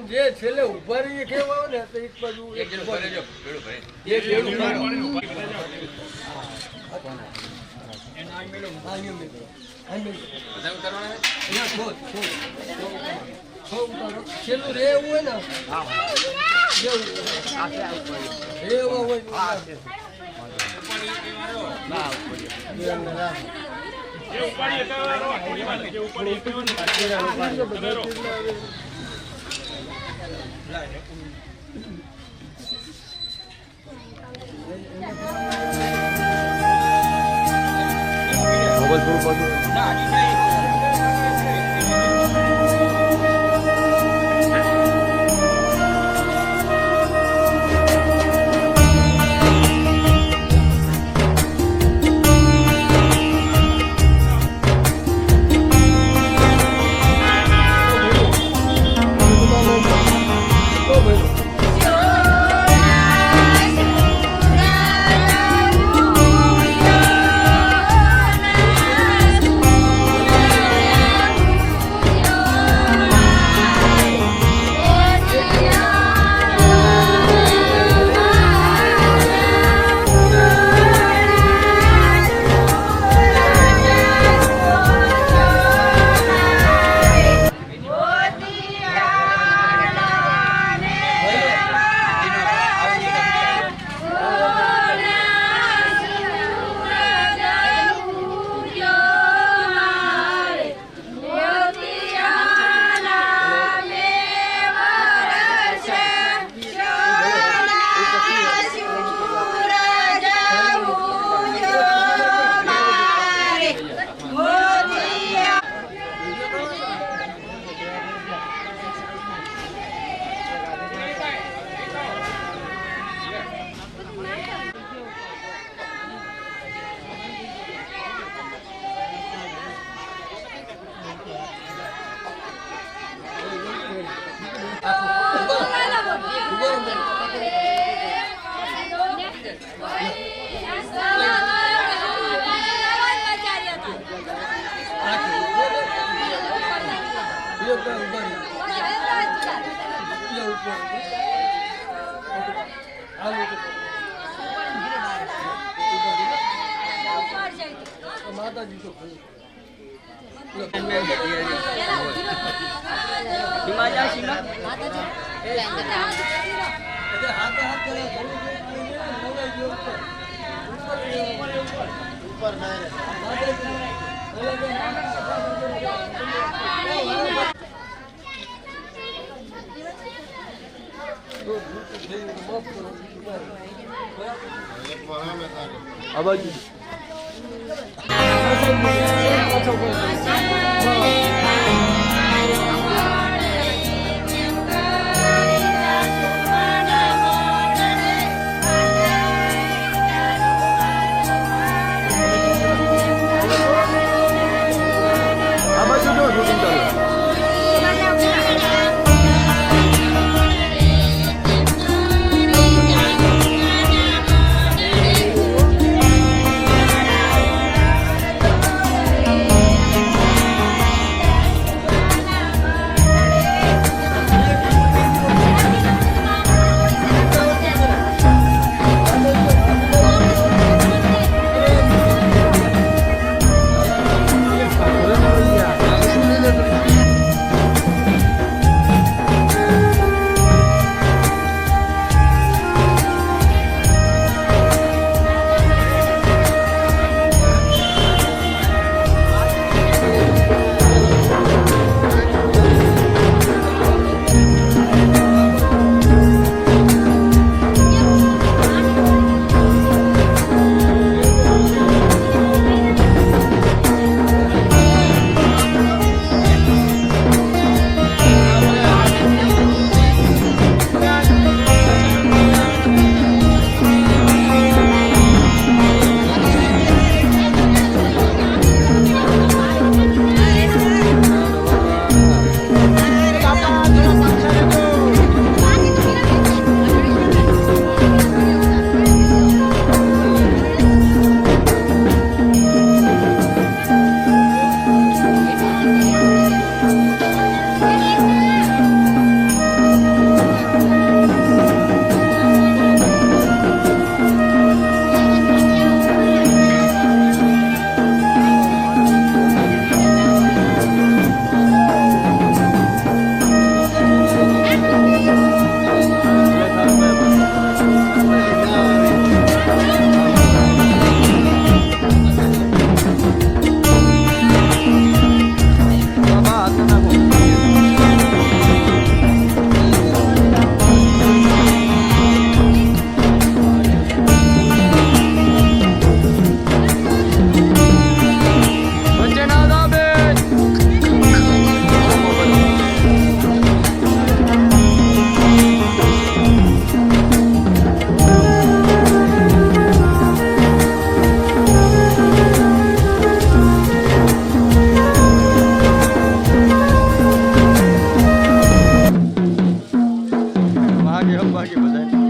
જે છેલ્લે ઉભા રહીએ કેવા ને તો એક બાજુ એક છેલ્લું રે એવું હોય ને એવા હોય માતાજી તો આબાજી બાકી હમ બાકી બધા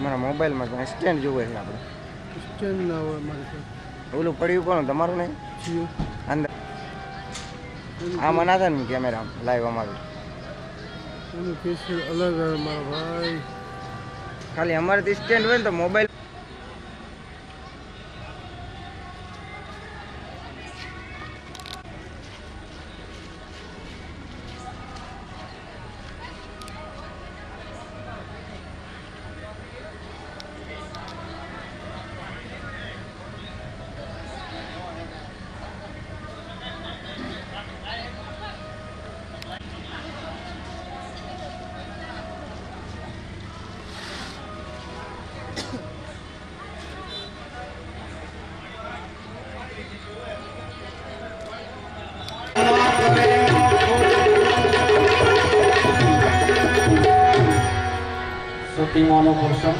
મારા મોબાઈલમાં સ્ટેન્ડ જોવે છે આપણે. સ્ટેન્ડ ના હોય મારી પાસે. ઓલું પડ્યું કોણ તમારું નહીં જીઓ. અંદર આમાં ના થાય ને કેમેરા લાઈવ અમારું એનું ફેશિયલ અલગ આવે મારા ભાઈ. ખાલી અમારેથી સ્ટેન્ડ હોય ને તો મોબાઈલ શૂટિંગોનું પોર્શન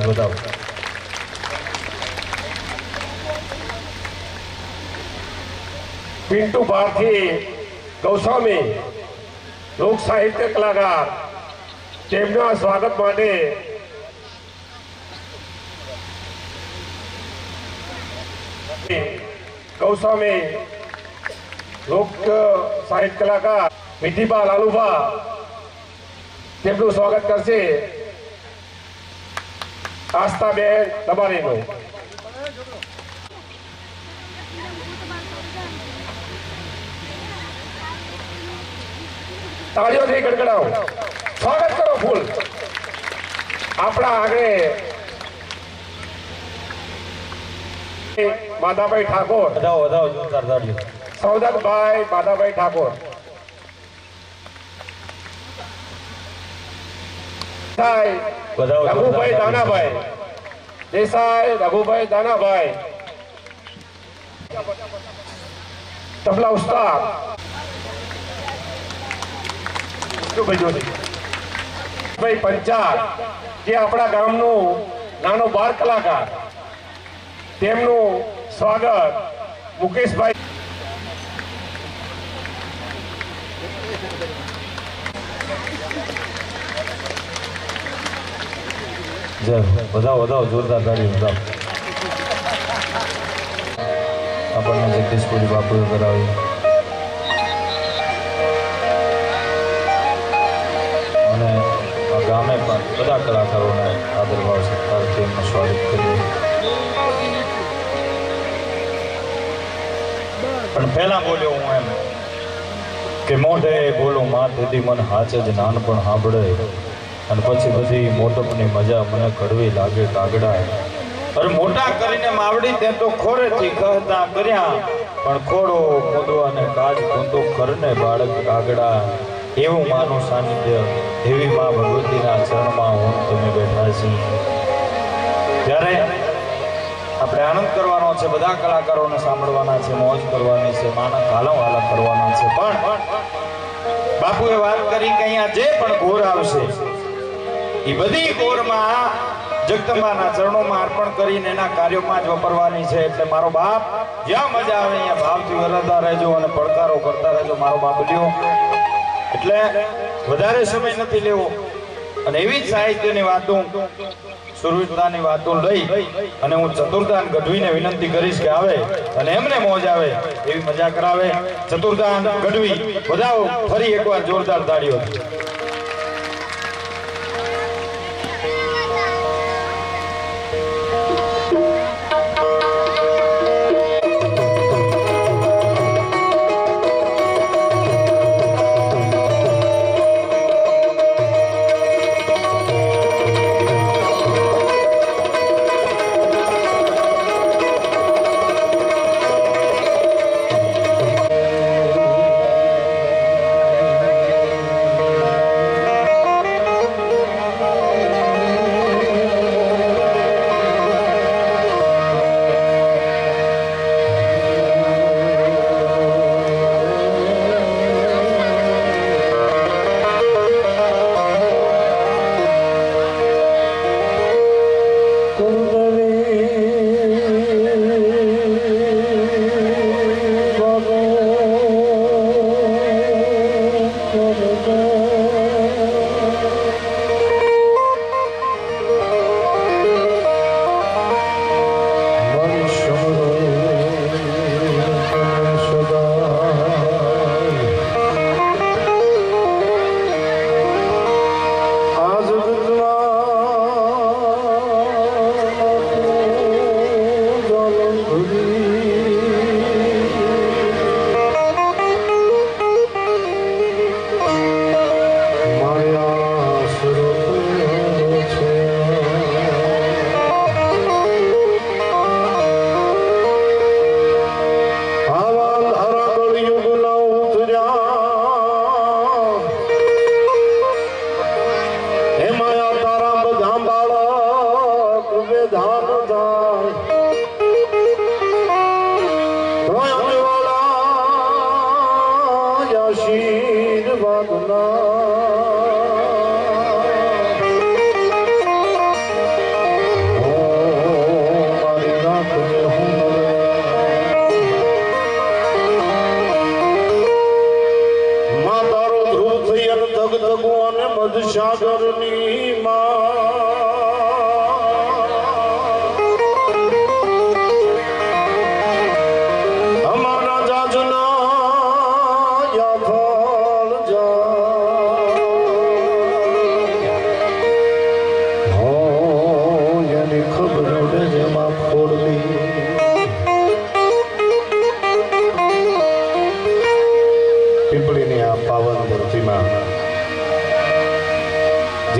હાર્દિક વધાવો. પિન્ટુ ભારતી ગૌસ્વામી લોક સાહિત્ય કલાકાર તેમના સ્વાગત માટે ગૌસ્વામી લોક સાહિત્ય કલાકાર વિધિબા લાલુભા તેમનું સ્વાગત કરશે આસ્થાબેન દબાણીનું. તાળીઓથી ગડગડાવો, સ્વાગત કરો ફૂલ. આપણા આગળ માધાભાઈ ઠાકોર, વધાવો વધાવો જોરદાર તાળીઓ. સૌદતભાઈ માધાભાઈ ઠાકોર, વધાવો રઘુભાઈ દાનાભાઈ દેસાઈ, રઘુભાઈ દાનાભાઈ તબલા ઉસ્તાદ ભાઈ પંચાલ, જે આપણા ગામનું નાનો બાળ કલાકાર, તેમનું સ્વાગત મુકેશભાઈ. વધાવો વધાવો જોરદાર તાળીઓ વધાવો. આપણને જગદીશપુરી બાપુએ કરાવી. અને આ ગામે પણ બધા કલાકારોને આદરભાવ સત્કારથી એમનું સ્વાગત કર્યું. પણ પહેલા બોલ્યો હું એમ કે મોઢે બોલું માં તેથી મને હાચ જ નાનપણ સાંભળે, અને પછી બધી મોટપની મજા મને કડવી લાગે કાગડા. અરે મોટા કરીને માવડી તે તો ખોરેથી કહતા કર્યા, પણ ખોડો મોદો અને કાજ કોંતો કરને બાળક કાગડા. એવું માનું સાનિધ્ય એવી માં ભગવતીના ચરણમાં હું તમે બેઠા છીએ. ત્યારે આપણે આનંદ કરવાનો છે, બધા કલાકારોને સાંભળવાના છે, મોજ કરવાની છે, માના કાલમ વાલા કરવાના છે. પણ બાપુએ વાત કરી કે અહીંયા જે પણ ઘોર આવશે એ બધી ઘોરમાં જગદંબાના ચરણોમાં અર્પણ કરીને એના કાર્યોમાં જ વાપરવાની છે. એટલે મારો બાપ જ્યાં મજા આવે અહીંયા ભાવથી વરસતા રહેજો અને પડકારો કરતા રહેજો મારો બાપ લ્યો. એટલે વધારે સમય નથી લેવો, અને એવી જ સાહિત્યની વાતો, સુરવીરતાની વાતો લઈ અને હું ચતુર્દાન ગઢવીને વિનંતી કરીશ કે આવે અને એમને મોજ આવે એવી મજા કરાવે. ચતુર્દાન ગઢવી વધાવો ફરી એકવાર જોરદાર તાળીઓ.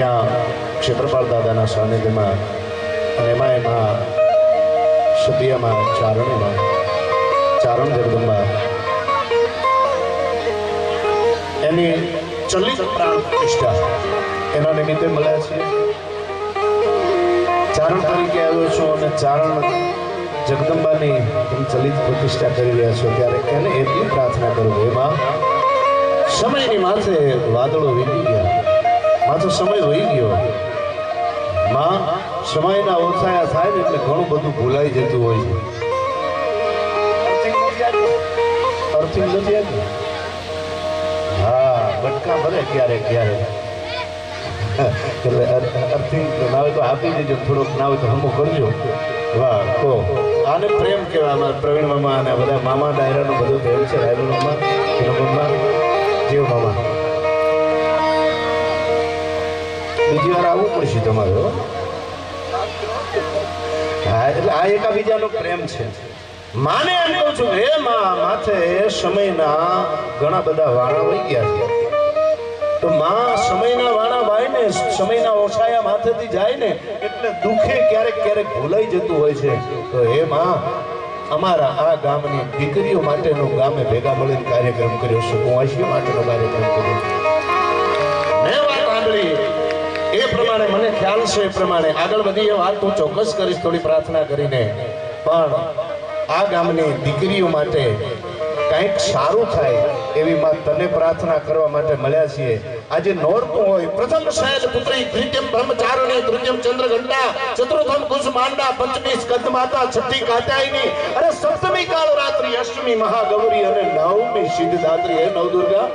જ્યાં ક્ષેત્રપાળ દાદાના સાનિધ્યમાં અને એમાં એમાં સભ્યમાં ચારણીમાં ચારણ જગદંબા એની ચલિત પ્રાણ પ્રતિષ્ઠા એના નિમિત્તે મળ્યા છીએ. ચારણ તરીકે આવ્યો છું અને ચારણ જગદંબાની ચલિત પ્રતિષ્ઠા કરી રહ્યા છો ત્યારે એને એટલી પ્રાર્થના કરું એમાં સમયની માથે વાદળો વીતી ગયા, માથે સમય વહી ગયો. માં સમયના ઓછાયા થાય ને એટલે ઘણું બધું ભૂલાઈ જતું હોય છે. અર્થિંગ નથી આવતી? હા, બટકા ભરે ક્યારેક ક્યારેક એટલે અર્થિંગ ના હોય તો આપી દેજો, થોડોક ના હોય તો હમું કરજો. વાહ, તો આને પ્રેમ કહેવાય. અમારા પ્રવીણ મામા અને બધા મામા ડાયરાનું બધું પ્રેમ છે. રાયલું મામા, કિરણમાં, જીવ મામા. બીજી વાર આવવું પડશે તમારે. હા, એટલે આ એકાબીજાનો પ્રેમ છે. માને એમ કહું છું હે માં, માથે સમયના ઘણા બધા વાણા વહી ગયા છે. તો માં સમયના વાણા વાય ને સમયના ઓછાયા માથેથી જાય ને એટલે દુઃખે ક્યારેક ક્યારેક ભૂલાઈ જતું હોય છે. તો હે માં, અમારા આ ગામની દીકરીઓ માટેનો ગામે ભેગા મળીને કાર્યક્રમ કર્યો છે. કુંવાસીઓ માટેનો કાર્યક્રમ કર્યો. મેં વાત સાંભળી એ પ્રમાણે મને ખ્યાલ છે એ પ્રમાણે આગળ વધી એ વાત હું ચોક્કસ કરીશ થોડી પ્રાર્થના કરીને. પણ આ ગામની દીકરીઓ માટે કંઈક સારું થાય એવી માં તને પ્રાર્થના કરવા માટે મળ્યા છીએ. આજે નોરતું હોય પ્રથમ શૈલ પુત્રી, દ્વિતીયમ બ્રહ્મચારિણી, તૃતીયમ ચંદ્રઘંટા, ચતુર્થમ કુશ માંડા, પંચમી સ્કંદ માતા, છઠ્ઠી કાત્યાયની અને સપ્તમી કાળ રાત્રિ, અષ્ટમી મહાગૌરી અને નવમી સિદ્ધદાત્રી. હે નવદુર્ગા,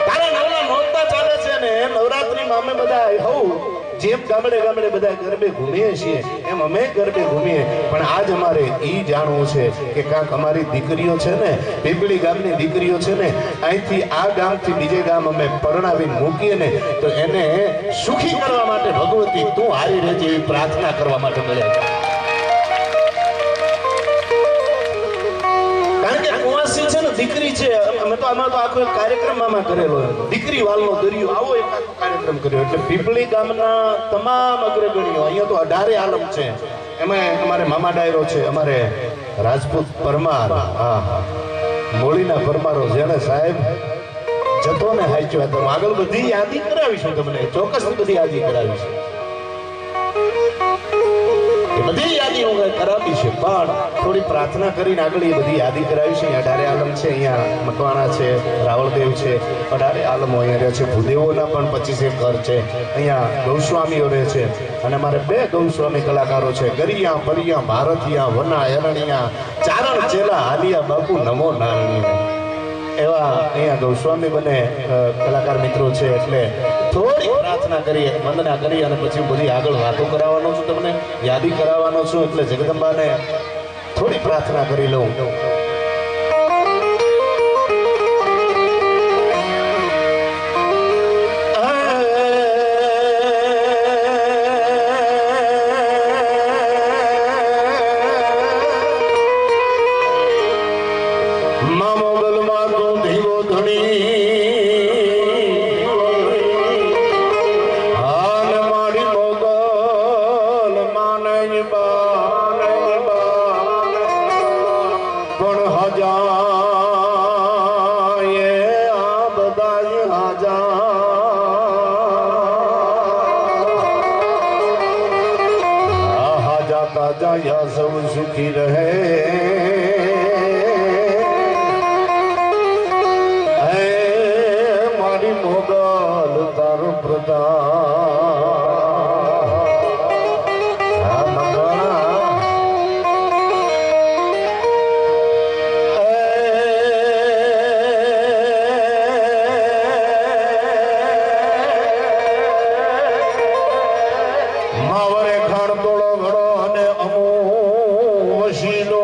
તારા નવના નોરતા ચાલે છે ને નવરાત્રીમાં અમે બધા હોઉં જેમ ગામડે ગામડે બધા ગરબે ઘૂમીએ છીએ એમ અમે ગરબે ઘૂમીએ. પણ આજ અમારે ઈ જાણવું છે કે કાંક અમારી દીકરીઓ છે ને, પીપળી ગામની દીકરીઓ છે ને, અહીંથી આ ગામથી બીજે ગામ અમે પરણાવીને મૂકીએ ને તો એને સુખી કરવા માટે ભગવતી તું હારી રહેજે એવી પ્રાર્થના કરવા માટે મળ્યા. કારણ કે કુંવાસી છે ને દીકરી છે. અમે તો આમાં તો આખો એક કાર્યક્રમ આમાં કરેલો, દીકરી વાલનો દરિયો, આવો એક આખો કાર્યક્રમ કર્યો. એટલે પીપળી ગામના તમામ અગ્રગણીઓ અહીંયા તો 18 આલમ છે. એમાં અમારે મામા ડાયરો છે, અમારે રાજપૂત પરમાર, હા હા, મોળીના પરમારો જેને સાહેબ જતો ને હાચ્યો હતો. આગળ બધી યાદી કરાવીશું તમને, ચોક્કસ બધી યાદી કરાવીશું. એ બધી યાદી હું કરાવી છે પણ થોડી પ્રાર્થના કરીને આગળ એ બધી યાદી કરાવી છે. અહીંયા 18 આલમ છે, અહીંયા મકવાણા છે, રાવળદેવ છે, 18 આલમો અહીંયા રહે છે. ભૂદેવોના પણ 25 ઘર છે. અહીંયા ગૌસ્વામીઓ રહે છે અને અમારે 2 ગૌસ્વામી કલાકારો છે, ગરિયા પરિયા ભારતીયા વના એરણિયા ચારણ ચેલા હાલિયા બાપુ નમો નારણિયા. એવા અહીંયા ગૌસ્વામી બને કલાકાર મિત્રો છે. એટલે થોડી પ્રાર્થના કરીએ, વંદના કરી અને પછી બધી આગળ વાતો કરાવવાનો છું, તમને યાદી કરાવવાનો છું. એટલે જગદંબાને થોડી પ્રાર્થના કરી લઉં. જાયા સૌ સુખી રહે. હે મારી મોગલ તારો પ્રતાપ માવરે ખાણ તોડો ઘડો અને અમો વસીલો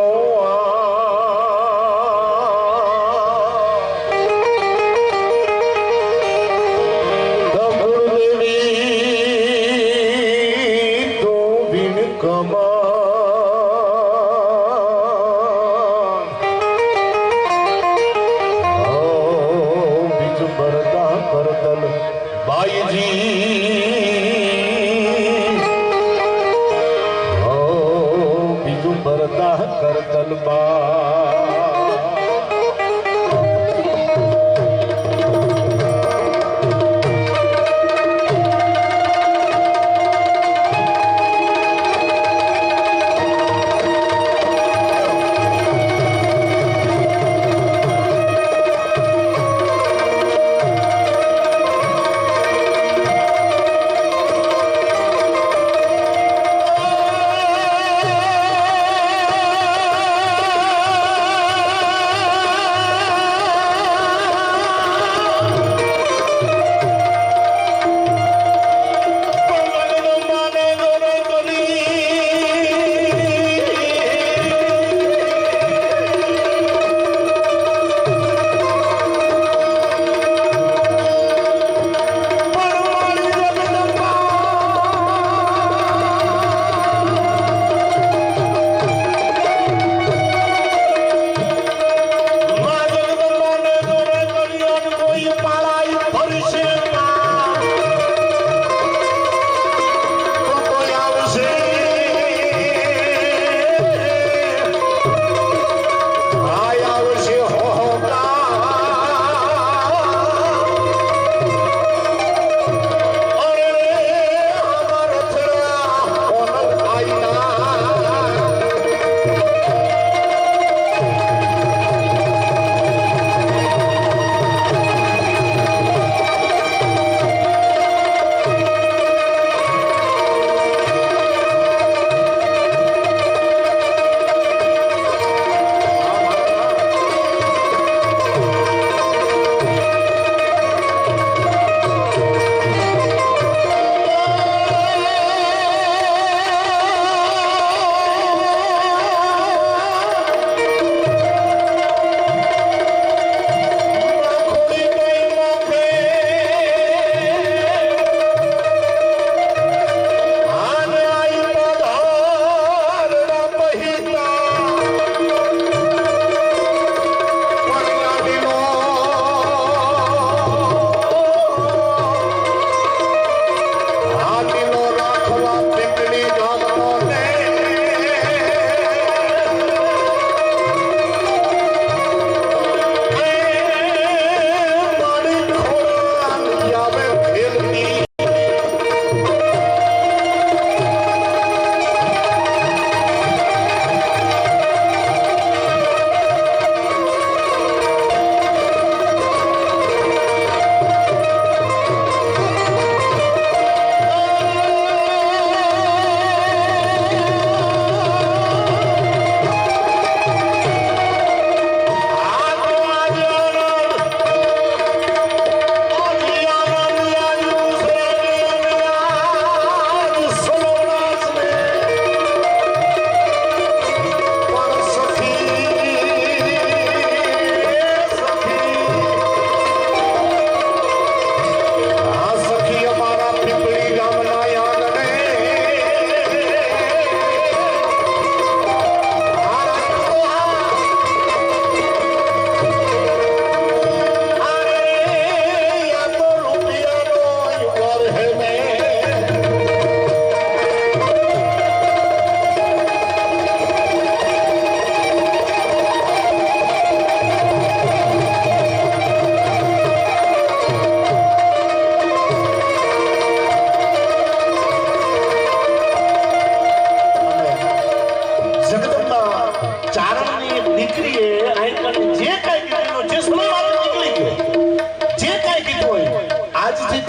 બાઈજી વરદા કરતલબા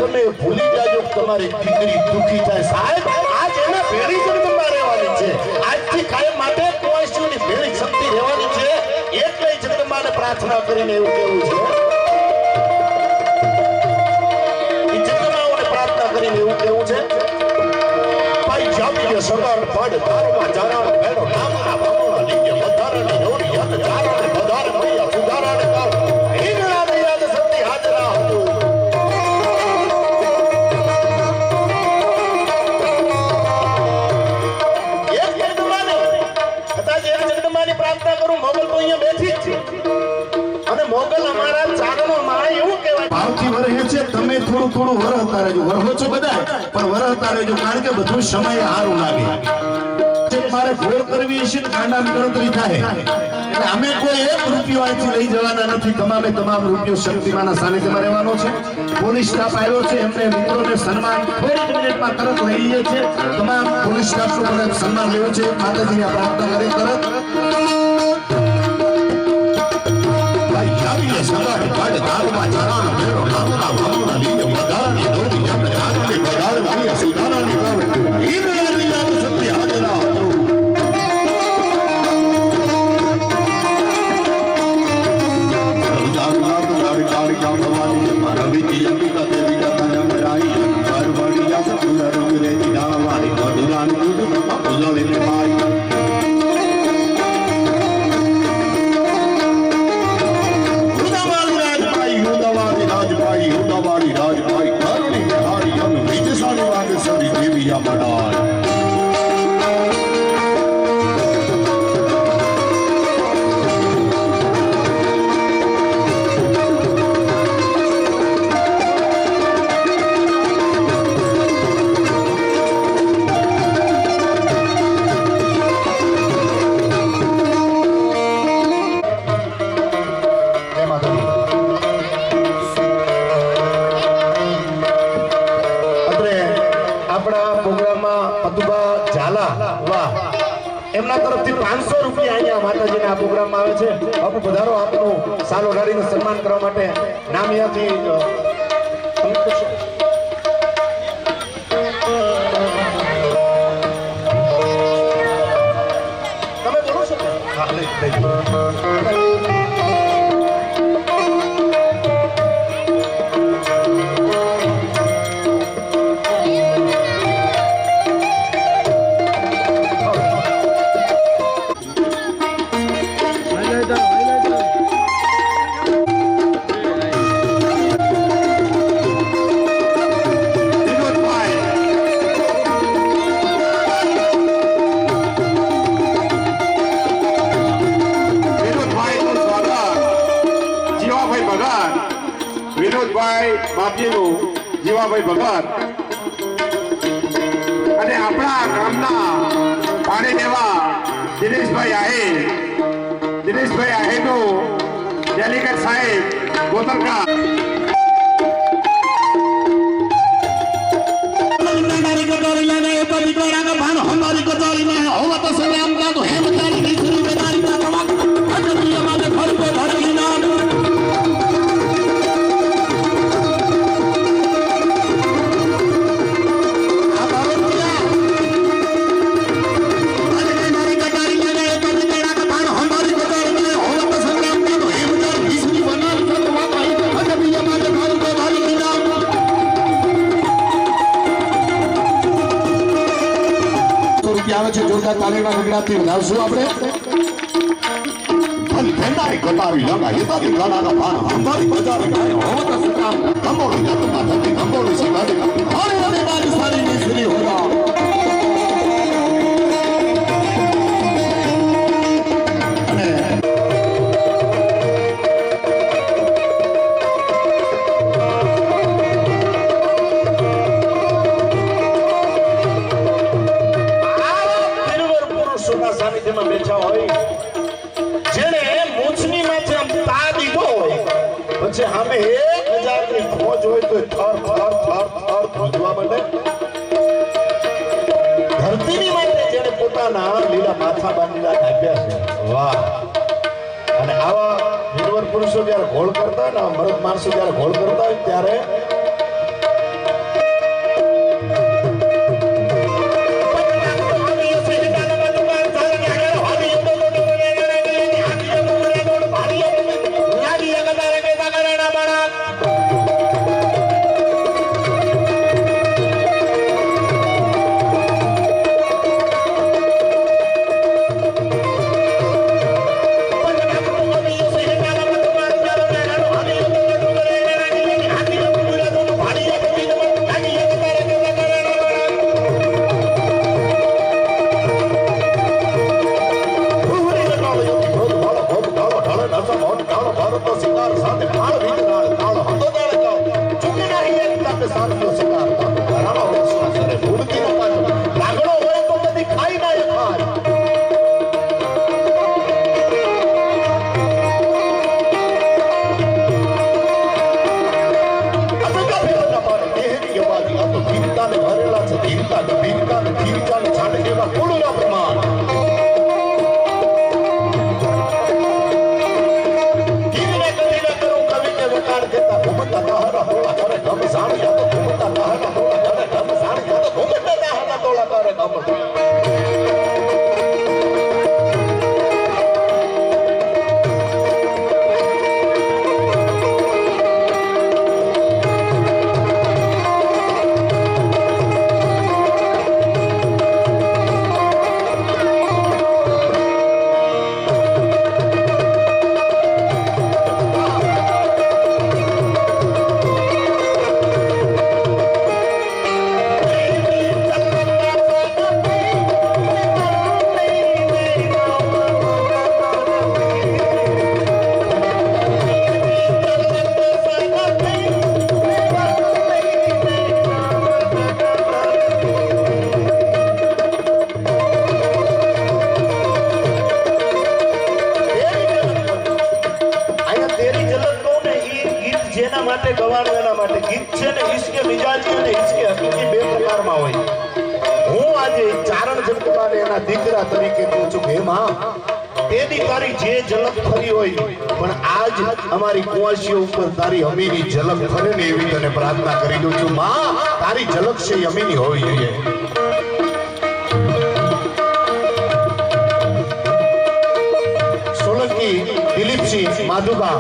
તમે ભૂલી જાજો તમારી દીકરી દુખી થાય સાહેબ આજ એના ભેળી જગદંબા રહેવાની છે આજથી કાયમ માટે કોઈની ભેળી શક્તિ રહેવાની છે એટલે જગદંબાને પ્રાર્થના કરીને એવું કહેવું છે જગદંબાને પ્રાર્થના કરીને એવું કહેવું છે ભાઈ જામ્ય સગર પડ તારમાં જારાણ ભેડો નામના બામણા લીકે વધારાની જોડી હદ જારાણે વધારે મૈયા સુધારાને કાવ હિંગળા દયાદ સત્ય હાજરા હતું પ્રાર્થના કરું મોગલ તો અહીંયા બેઠી જ છે અને મોગલ અમારા ચારણોમાં એવું કહેવાય ભાવથી વરહે છે તમે થોડું થોડું વરહતા રહેજો વરહો છો બધા પણ વરહતા રહેજો કારણ કે બધું સમય સારું લાગે મારે ઘોડ કરવી છે, કાંડાની ગણતરી થાય. એટલે અમે કોઈ એક રૂપિયો અહીંથી લઈ જવાના નથી. તમામે તમામ રૂપિયો શક્તિમાના સાનિધ્યમાં રહેવાનો છે. પોલીસ સ્ટાફ આવ્યો છે, એમને મિત્રોને સન્માન થોડીક મિનિટમાં તરત લઈ લઈએ છે. તમામ પોલીસ સ્ટાફનું મને સન્માન લેવું છે. માતાજીની પ્રાર્થના કરી તરત એમના તરફથી 500 રૂપિયા અહીંયા માતાજીને આ પ્રોગ્રામમાં આવે છે. બાપુ પધારો, આપનું સાલ ઓઢાડીને સન્માન કરવા માટે નામિયાથી તમે બોલો છો? હા, લઈ બાપજીનું જીવાભાઈ ભગત અને આપણા ગામના પાણી દેવા દિનેશભાઈ આહેરનું ડેલિગેટ સાહેબ ગોતરકા આવે છે. જોરદાર તાળીના ગગડાથી વધાવશું આપણે. ભેંડાઈ કટાવી લગા હિતાથી ગાડાના પાન હંભારી બજાર ગાય હોવત સુકામ કંબોળી જાતમાં થતી કંબોળી સિવાડી હરે હરે બારી સારી ની શ્રી હોરા સાનિધ્યમાં બેઠા હોય, જેને મૂછની માથે આમ તા દીધો હોય, પછી સામે 1000 ની ફોજ હોય તો થર થર થર થર ધ્રુજવા માંડે. ધરતીની માથે જેને પોતાના લીલા માથા બાંધીને ઢાંક્યા છે, વાહ. અને આવા વીરવર પુરુષો જ્યારે ઘોળ કરતા હોય ને, મરદ માણસો જ્યારે ઘોળ કરતા હોય ત્યારે ગવાનું એના માટે ગીત છે ને ઈશ્કે મિજાજી અને ઈશ્કે હકીકી બે પ્રકારમાં હોય. હું આજે ચારણ જગતબાને એના દીકરા તરીકે કહું છું કે માં તેની તારી જે ઝલક ફરી હોય પણ આજ અમારી કુંવાસીઓ ઉપર તારી અમીની ઝલક ફરે ને એવી તને પ્રાર્થના કરી દઉં છું માં. તારી ઝલક છે એ અમીની હોવી જોઈએ. સોલંકી દિલીપસિંહ માધુબા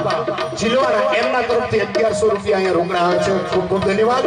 જિલ્લાના એમના તરફથી 1100 રૂપિયા અહીંયા રોકડા આવે છે. ખૂબ ખૂબ ધન્યવાદ.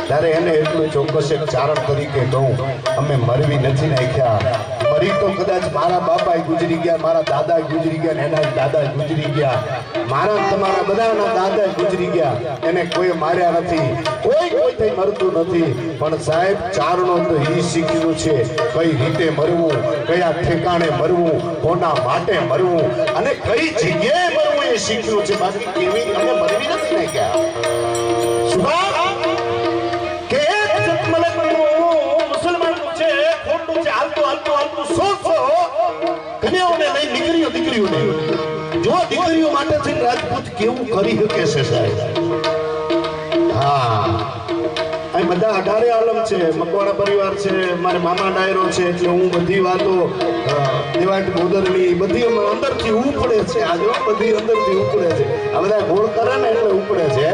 ત્યારે એને એટલું ચોક્કસ એક ચારણ તરીકે કહું અમે મરવી નથી નાખ્યા. મરી તો કદાચ મારા બાપા ગુજરી ગયા, મારા દાદા ગુજરી ગયા, એના દાદા ગુજરી ગયા, મારા તમારા બધાના દાદા ગુજરી ગયા. એને કોઈ માર્યા નથી, કોઈ થઈ મરતું નથી. પણ સાહેબ ચારણો તો એ શીખ્યું છે કઈ રીતે મરવું, કયા ઠેકાણે મરવું, કોના માટે મરવું અને કઈ જગ્યાએ મરવું એ શીખ્યું છે. બાકી કેવી અમે મરવી નથી નાખ્યા. જો દીકરીઓ માટે થઈને રાજપૂત કેવું કરી શકે છે સાહેબ. હા અહીં બધા 18 આલમ છે, મકવાણા પરિવાર છે, મારે મામા ડાયરો છે, એટલે હું બધી વાતો દેવાટ બોદરની બધી અંદરથી ઉપડે છે. આ જો બધી અંદરથી ઉપડે છે. આ બધા ગોળ કરે ને એટલે ઉપડે છે.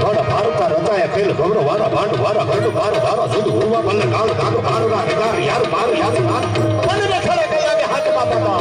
વાડા ભારતા રતાયા ખેલ ગૌરવ વાડા ભાંડ વાડા ગઢ બાર બારા સુદ ઉરવા બલ્લે કાળ કાળ બાર ના કેદાર યાર માર યાદ માર મને ખરે કલાકે હાથમાં બાબા.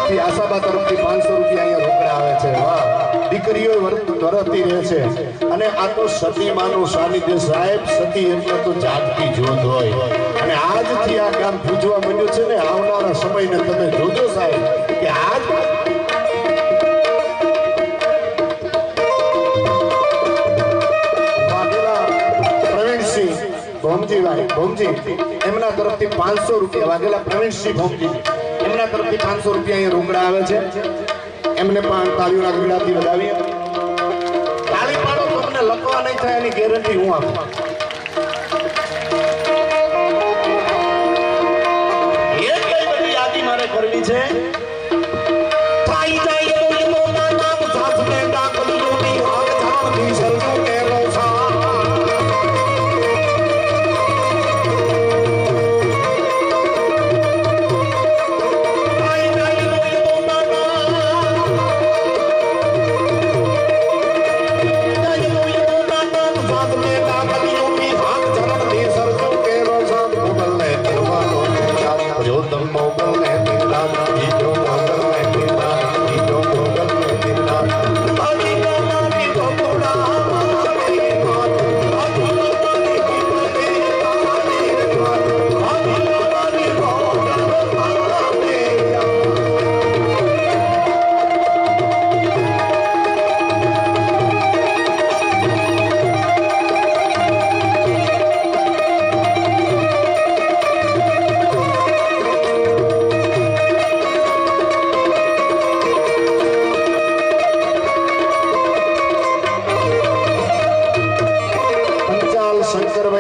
તરફથી આશાબા તરફથી 500 રૂપિયા અહીંયા રોકડા આવે છે વાહ દીકરીઓ વરતી રહે છે અને આ તો સતીમાનું સાનિધ્ય સાહેબ સતી એટલે તો જાગતી જ્યોત હોય અને આજથી આ કામ પૂજવા મળ્યું છે ને આવનારા સમયને તમે જોજો સાહેબ કે આજ ભોમજી એમના તરફથી 500 રૂપિયા વાઘેલા પ્રવીણસિંહ ભોમજી એમના તરફથી 500 રૂપિયા અહીંયા રોકડા આવે છે એમને પણ તાળીઓના ગગડાથી વધાવીએ તાળી પાડો તો તમને લખવા નહીં થાય એની ગેરંટી હું આપું એ કઈ બધી યાદી મારે કરવી છે થાય જાય તો એનો નામ સાથે ડાકલીઓ ની આગ ધારથી સરજો કેરો છા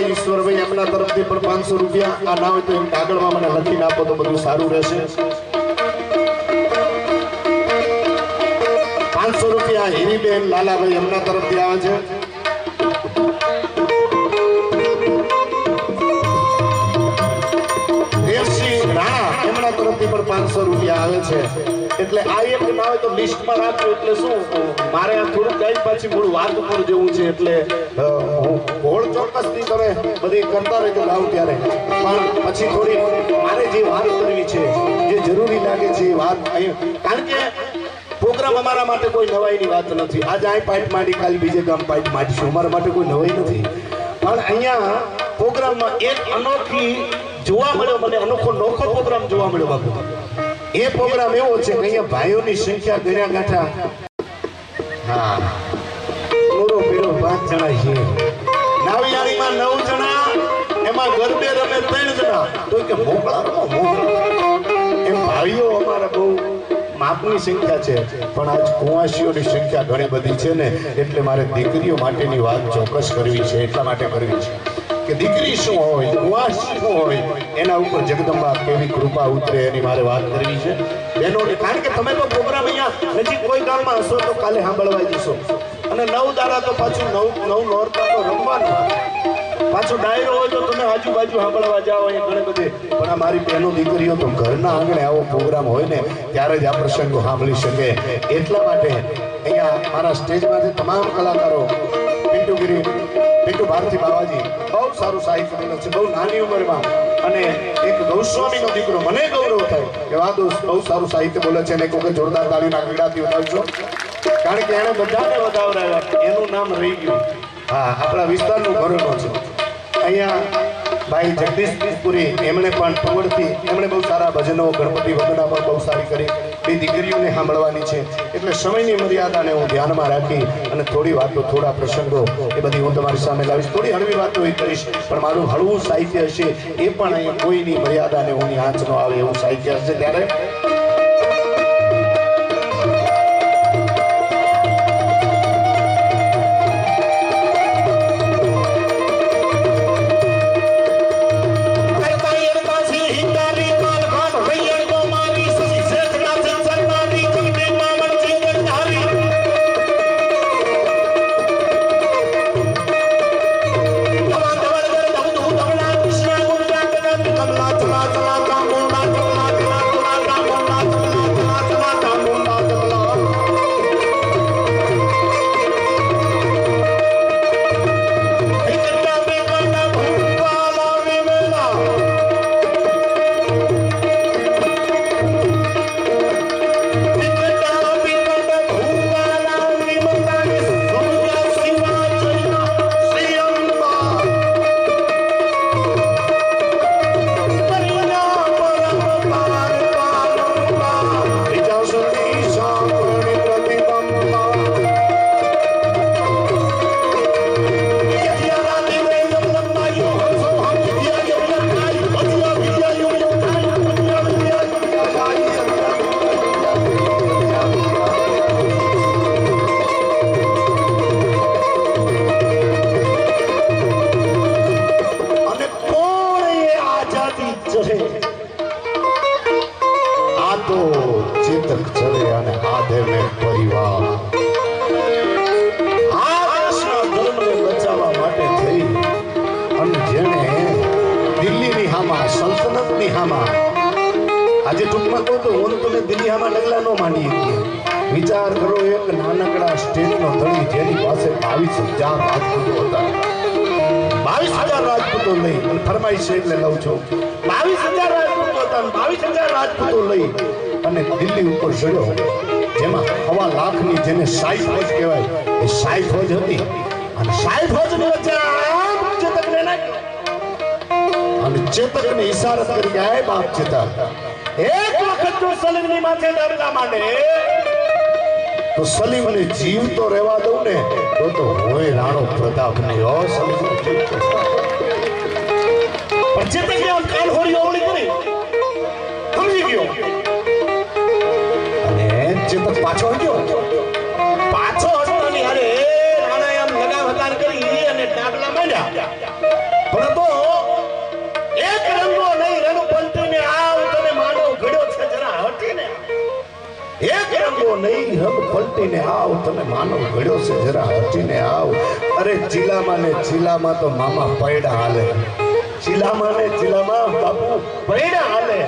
ઈશ્વરભાઈ એમના તરફથી પણ 500 રૂપિયા આ ના હોય તો એમ કાગળમાં મને લખીને આપો તો બધું સારું રહેશે 500 રૂપિયા હીરીબેન લાલાભાઈ એમના તરફથી આવે છે દેવસિંહ રાણા એમના તરફથી પણ 500 રૂપિયા આવે છે એટલે આ એક ના હોય તો લિસ્ટમાં રાખજો એટલે શું મારે આ થોડુંક ટાઈમ પાછી મૂળ વાત ઉપર જેવું છે એટલે હોળ ચોક્કસથી તમે બધી કરતા રહેજો ગાવ ત્યારે પણ પછી થોડી મારે જે વાત કરવી છે જે જરૂરી લાગે છે એ વાત કારણ કે પ્રોગ્રામ અમારા માટે કોઈ નવાઈની વાત નથી આજે અહીં પાઇપ માંડી કાલે બીજે ગામ પાઇપ માંડીશું અમારા માટે કોઈ નવાઈ નથી પણ અહીંયા પ્રોગ્રામમાં એક અનોખી જોવા મળ્યો મને નોખો પ્રોગ્રામ જોવા મળ્યો બાપુ એ પ્રોગ્રામ એવો છે કે અહીંયા ભાઈઓની સંખ્યા ગણ્યા ગાંઠા હા પૂરો પીરો 5 જણા છે નાવિયાણીમાં 9 જણા એમાં ગરબે રમે 3 જણા તો કે મોકળા એમ ભાઈઓ અમારા બહુ માપની સંખ્યા છે પણ આજ કુંવાસીઓની સંખ્યા ઘણી બધી છે ને એટલે મારે દીકરીઓ માટેની વાત ચોક્કસ કરવી છે એટલા માટે કરવી છે કે દીકરી શું હોય કુંવાસી શું હોય એના ઉપર જગદંબા કેવી કૃપા ઉતરે એની મારે વાત કરવી છે બહેનોને કારણ કે તમે તો પ્રોગ્રામ અહીંયા નજીક કોઈ ગામમાં હશો તો કાલે સાંભળવા જશો અને 9 દાડા તો પાછું 9 નોરતા તો રમવાનું પાછો ડાયરો હોય તો તમે આજુબાજુ સાંભળવા જાઓ અહીંયા ઘણી બધે પણ આ મારી બહેનો દીકરીઓ તો ઘરના આંગણે આવો પ્રોગ્રામ હોય ને ત્યારે જ આ પ્રસંગો સાંભળી શકે એટલા માટે અહીંયા મારા સ્ટેજમાંથી તમામ કલાકારો પિન્ટુ ભારતી બાવાજી બહુ સારું સાહિત્ય બોલે છે બહુ નાની ઉંમરમાં અને એક ગૌસ્વામીનો દીકરો મને ગૌરવ થાય કે વાહ દોસ્ત બહુ સારું સાહિત્ય બોલે છે અને એક વખત જોરદાર તાળીના ગગડાથી વધાવજો કારણ કે એણે બધાને વધાવરાવ્યા એનું નામ રહી ગયું હા આપણા વિસ્તારનું ઘરનો છે અહીંયા ભાઈ જગદીશપુરી એમણે પણ પવડથી એમણે બહુ સારા ભજનો ગણપતિ વંદના પણ બહુ સારી કરી બે દીકરીઓને સાંભળવાની છે એટલે સમયની મર્યાદાને હું ધ્યાનમાં રાખી અને થોડી વાતો થોડા પ્રસંગો એ બધી હું તમારી સામે લાવીશ થોડી હળવી વાતો એ કરીશ પણ મારું હળવું સાહિત્ય હશે એ પણ અહીંયા કોઈની મર્યાદાને હું આંચ ન આવે એવું સાહિત્ય હશે ત્યારે આ તો ચેતક ચરે અને આધે મેં પરિવાર આ દેશના ધર્મને બચાવવા માટે થઈ અને જેને દિલ્હીની હામાં સલ્તનતની હામાં આજે ટૂંકમાં કહું તો હું તમે દિલ્હી હામાં ડગલા ન માંડી શકીએ. વિચાર કરો એક નાનકડા સ્ટેટનો ધણી જેની પાસે 22,000 રાજપૂતો હતા. 22,000 રાજપૂતો લઈ અને ફરમાઈશ એટલે લઉં છું 22,000 રાજપૂતો હતા. 22,000 રાજપૂતો લઈ અને દિલ્હી ઉપર ચડ્યો, જેમાં 1.25 લાખની જેને શાહી ફોજ કહેવાય એ શાહી ફોજ હતી. અને શાહી ફોજની વચ્ચે આમ ચેતકને નાખ્યો અને ચેતકને ઈશારત કરી કે આય બાપ ચેતક, એક વખત જો સલીમની માથે ડરલા માંડે તો સલીમને જીવતો રહેવા દઉં ને તો હોય રાણો પ્રતાપ નહીં. હો સલીમ પણ ચેતકે કાલ હોળી ઓવળી કરી સમજી ગયો અને ચેતક પાછો હટ્યો. પાછો હટવાની હારે રાણાએ આમ લગામ હતાર કરી અને ડાગલા માંડ્યા. પણ તો એક રંગો નહીં રંગ પલટીને આવ તને માનવ ઘડ્યો છે જરા હટીને. એક રંગો નહીં રંગ પલટીને આવ તને માનવ ઘડ્યો છે જરા હટીને આવ. અરે ચીલામાં ને ચીલામાં તો મામા પૈડા હાલે. ચીલામાં ને ચીલામાં બાપુ પૈડા હાલે.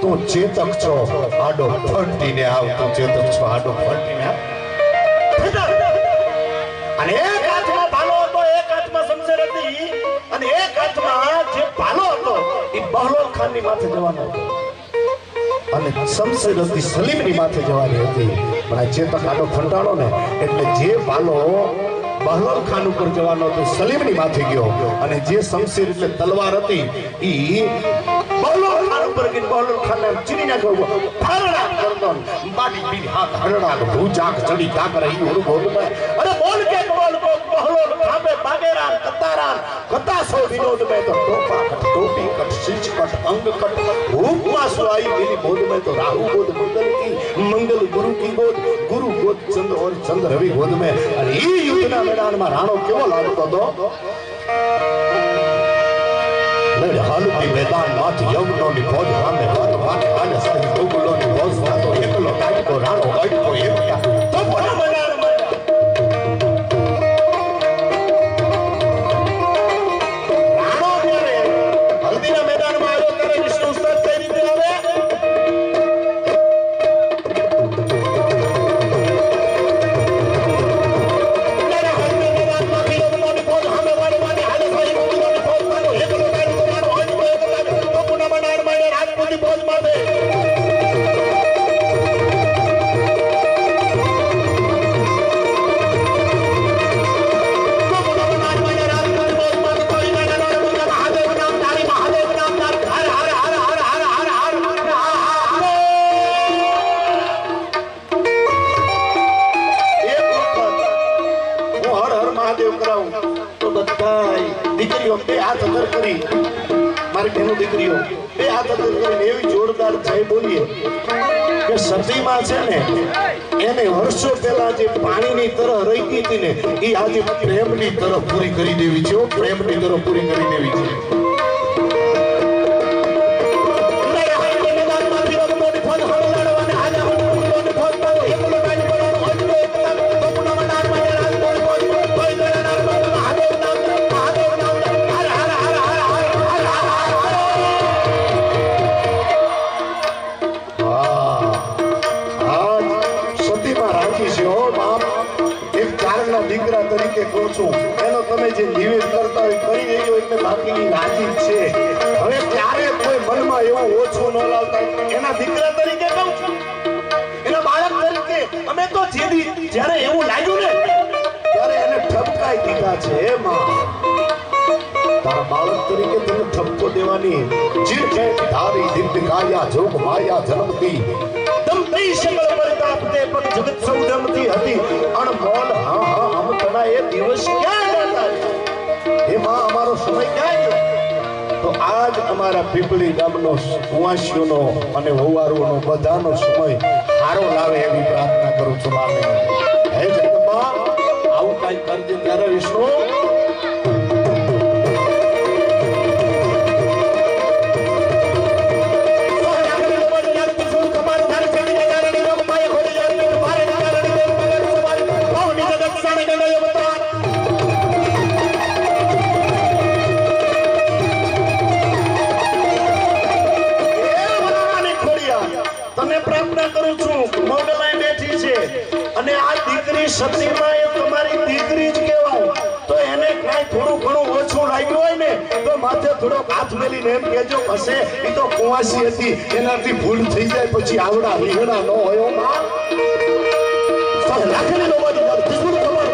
તું ચેતક છો આડો ફંટીને આવ. તું ચેતક છો આડો ફંટીને આવ. અને એક હાથમાં ભાલો હતો, એક હાથમાં શમશેર હતી અને એક હાથમાં જે ભાલો હતો એ બહલોલ ખાનની માથે જવાનો હતો અને શમશેર હતી સલીમની માથે જવાની હતી. પણ આ ચેતક આડો ફંટાણો ને એટલે જે ભાલો બહલોલ ખાન ઉપર જવાનો હતો સલીમની માથે ગયો અને જે શમશેર એટલે તલવાર હતી ઈ બહલોલ ખાન ઉપર ગઈ. બહલોલ ખાનને ચીરી નાખ્યો. ફારડા કરતો બાડી બી હાથ હરડા ભૂજાક ચડી કાક રહી ઓર બોલમાં. અરે બોલ કે બોલ કો બહલોલ ખાબે બાગેરા કતારા કતાસો વિનોદ મે તો ટોપા કટ ટોપી કટ સિંચ કટ અંગ કટ રૂપમાં સુઆઈ ગઈ બોલ મે તો રાહુ બોધ મંગલ ગુરુ કી બોધ ગુરુ બોધ ચંદ્ર और चंद्र रवि गोद में. અને ઈ યુદ્ધના મેદાનમાં રાણો કેવો લાગતો હતો. હાલુકી મેદાન માંથી યવનોની ફોજ સામે વાત વાત આને સહી ડોગલોની ફોજ વાતો એકલો કાઢકો રાણો કાઢકો એકતા તો પણ મેદાનમાં રાણો જ્યારે હલ્દીના મેદાનમાં આવ્યો ત્યારે વિષ્ણુ ઉસ્તાદ કઈ રીતે આવે. દીકરીઓ બે હાથ અંદર કરી મારી બહેનો દીકરીઓ બે હાથ અંદર કરીને એવી જોરદાર જય બોલીએ કે સતીમાં છે ને એને વર્ષો પહેલા જે પાણીની તરહ રહી ગઈ હતી ને એ આજે પ્રેમની તરફ પૂરી કરી દેવી છે. પ્રેમની તરફ પૂરી કરી દેવી છે. દીકરા તરીકે કહું છું એનો તમે જે નિવેદ કરતા હોય કરી દેજો એટલે બાકીની રાજી છે. હવે ક્યારે કોઈ મનમાં એવું ઓછું ન લાવતા એના દીકરા તરીકે કહું છું, એના બાળક તરીકે અમે તો જ્યારે એવું લાગ્યું ને ત્યારે એને ઠપકાઈ દીધા છે. માં તારા બાળક તરીકે તમે ઠપકો દેવાની જીર છે ધારી દિવ્ય કાયા જોગ માયા જન્મતી દમતી શકલ પરિતાપતે પણ જગત સૌ જન્મતી હતી અણમોલ. હા હા હમ તના એ દિવસ ક્યાં જતા એ માં અમારો સમય ક્યાં ગયો. તો આજ અમારા પીપળી ગામનો કુવાસીઓનો અને વહુવારુઓનો બધાનો સમય સારો લાવે એવી પ્રાર્થના કરું છું. માને હે જગદંબા આવું કઈ કરજે ત્યારે વિષ્ણુ તને પ્રાર્થના કરું છું મોગલાઈ બેઠી છે અને આ દીકરી સતીમાં એ તમારી દીકરી જ કહેવાય તો એને કાંઈ થોડું ઘણું ઓછું લાગ્યું હોય ને તો માથે થોડો હાથ મેલીને એમ કહેજો હશે એ તો કુંવાસી હતી એનાથી ભૂલ થઈ જાય પછી આવડા રીહણા ન હોય માં રાખેલી નો બાજુ દુશ્મન ખબર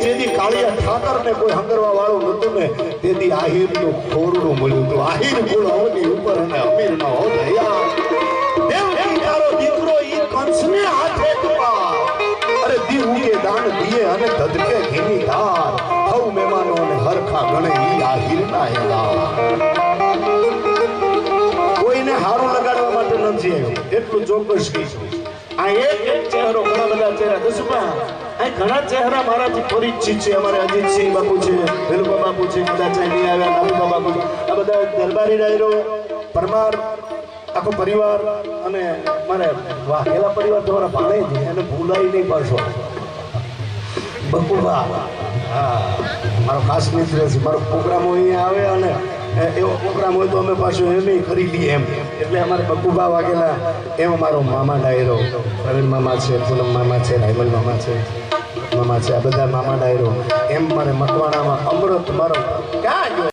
જેદી કાળિયા ઠાકર ને કોઈ હંગરવા વાળું નતું ને તેથી આહિર નું ખોરડું મળ્યું હતું આહિર ગુણ હોની ઉપર અને અમીર ન હોત દેવકી તારો દીકરો ઈ કંસને હાથે કપા અરે દીવું કે દાન દીએ અને ધધકે ઘીની ધાર હવ મહેમાનો અને હરખા ગણે ઈ આહિર ના હેલા કોઈને હારું લગાડવા માટે નથી આવ્યો એટલું ચોક્કસ કહીશું આ એક ચહેરો ઘણા બધા ચહેરા દસુપા આ ઘણા ચહેરા મારાથી પરિચિત છે અમારે અજીતસિંહ બાપુ છે વેલુબા બાપુ છે કદાચ અહીં આવ્યા નાબુબા બાપુ આ બધા દરબારી ડાયરો પરમાર આખો પરિવાર અને મારે વાઘેલા પરિવાર તમારા ભાણે છે એને ભૂલાઈ નહીં પાછો બકુબા હા મારો ખાસ મિત્ર છે મારો પ્રોગ્રામ અહીંયા આવે અને એવો પ્રોગ્રામ હોય તો અમે પાછું એમ કરી લઈએ એમ એટલે અમારે બકુબા વાગેલા એમ અમારો મામા ડાયરો પ્રવીણ મામા છે પૂનમ મામા છે રાયમલ મામા છે મામા છે આ બધા મામા ડાયરો એમ મારે મકવાણામાં અમૃત મારો ક્યાં ગયો